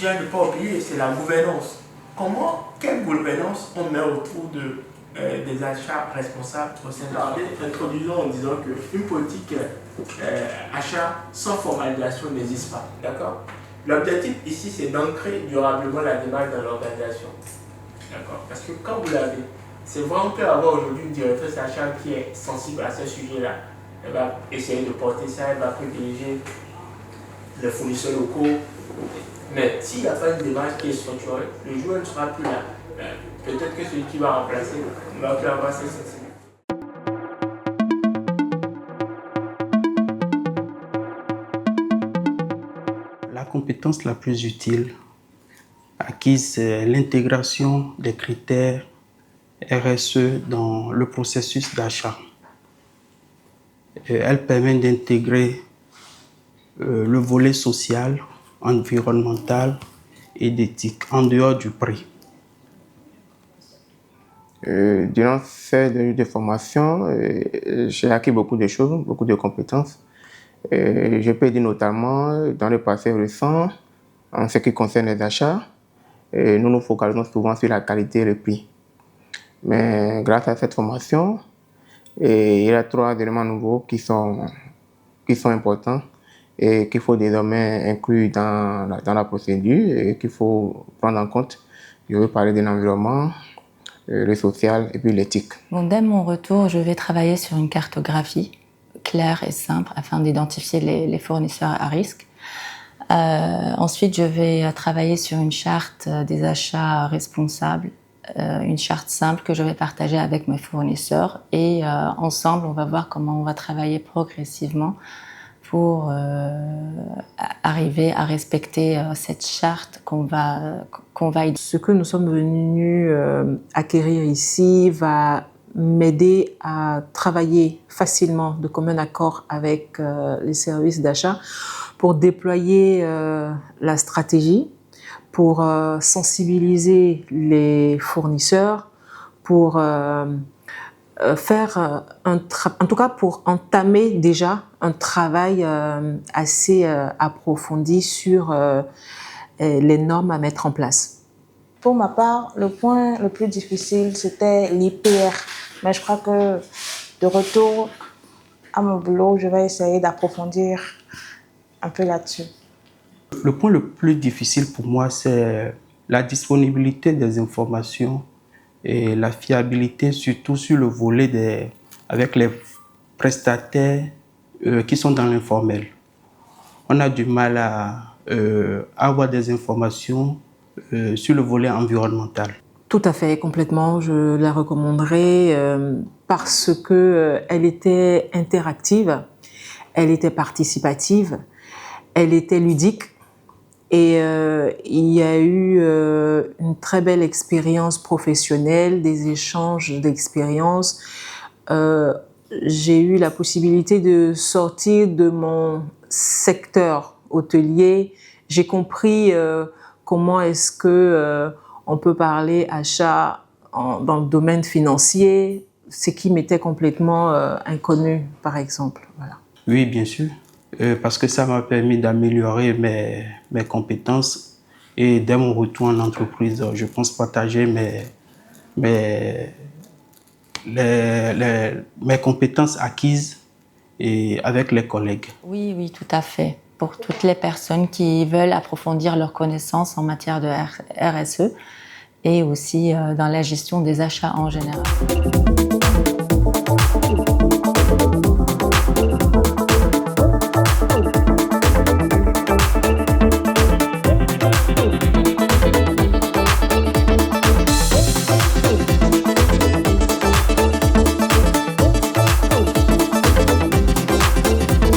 à ne pas oublier, c'est la gouvernance. Quelle gouvernance on met autour des achats responsables au sein de l'entreprise? Introduisons en disant qu'une politique achat sans formalisation n'existe pas. D'accord? L'objectif ici, c'est d'ancrer durablement la démarche dans l'organisation. D'accord? Parce que quand vous l'avez, c'est vrai, on peut avoir aujourd'hui une directrice achat qui est sensible à ce sujet-là. Elle va essayer de porter ça, elle va privilégier les fournisseurs locaux. Mais s'il n'y a pas une démarche qui est structurée, le jour où elle ne sera plus là, peut-être que celui qui va remplacer ne va plus avoir cette sensibilité. La compétence la plus utile acquise, c'est l'intégration des critères RSE dans le processus d'achat. Elle permet d'intégrer le volet social, environnemental et d'éthique en dehors du prix. Durant ces formations, j'ai acquis beaucoup de choses, beaucoup de compétences. Je peux dire notamment dans le passé récent, en ce qui concerne les achats, nous nous focalisons souvent sur la qualité et le prix. Mais grâce à cette formation, il y a 3 éléments nouveaux qui sont importants et qu'il faut désormais inclure dans la procédure et qu'il faut prendre en compte. Je veux parler de l'environnement, le social et puis l'éthique. Bon, dès mon retour, je vais travailler sur une cartographie claire et simple afin d'identifier les fournisseurs à risque. Ensuite, je vais travailler sur une charte des achats responsables, une charte simple que je vais partager avec mes fournisseurs et ensemble, on va voir comment on va travailler progressivement pour arriver à respecter cette charte qu'on va. Ce que nous sommes venus acquérir ici va m'aider à travailler facilement de commun accord avec les services d'achat pour déployer la stratégie, pour sensibiliser les fournisseurs, pour faire en tout cas pour entamer déjà un travail assez approfondi sur les normes à mettre en place. Pour ma part, le point le plus difficile, c'était l'IPR. Mais je crois que de retour à mon boulot, je vais essayer d'approfondir un peu là-dessus. Le point le plus difficile pour moi, c'est la disponibilité des informations et la fiabilité, surtout sur le volet avec les prestataires qui sont dans l'informel. On a du mal à avoir des informations sur le volet environnemental. Tout à fait, complètement. Je la recommanderais parce que elle était interactive, elle était participative, elle était ludique et il y a eu une très belle expérience professionnelle, des échanges d'expériences. J'ai eu la possibilité de sortir de mon secteur hôtelier. J'ai compris comment est-ce que on peut parler achat dans le domaine financier, ce qui m'était complètement inconnu, par exemple. Voilà. Oui, bien sûr, parce que ça m'a permis d'améliorer mes compétences et dès mon retour en entreprise, je pense partager mes compétences acquises et avec les collègues. Oui, oui, tout à fait. Pour toutes les personnes qui veulent approfondir leurs connaissances en matière de RSE et aussi dans la gestion des achats en général.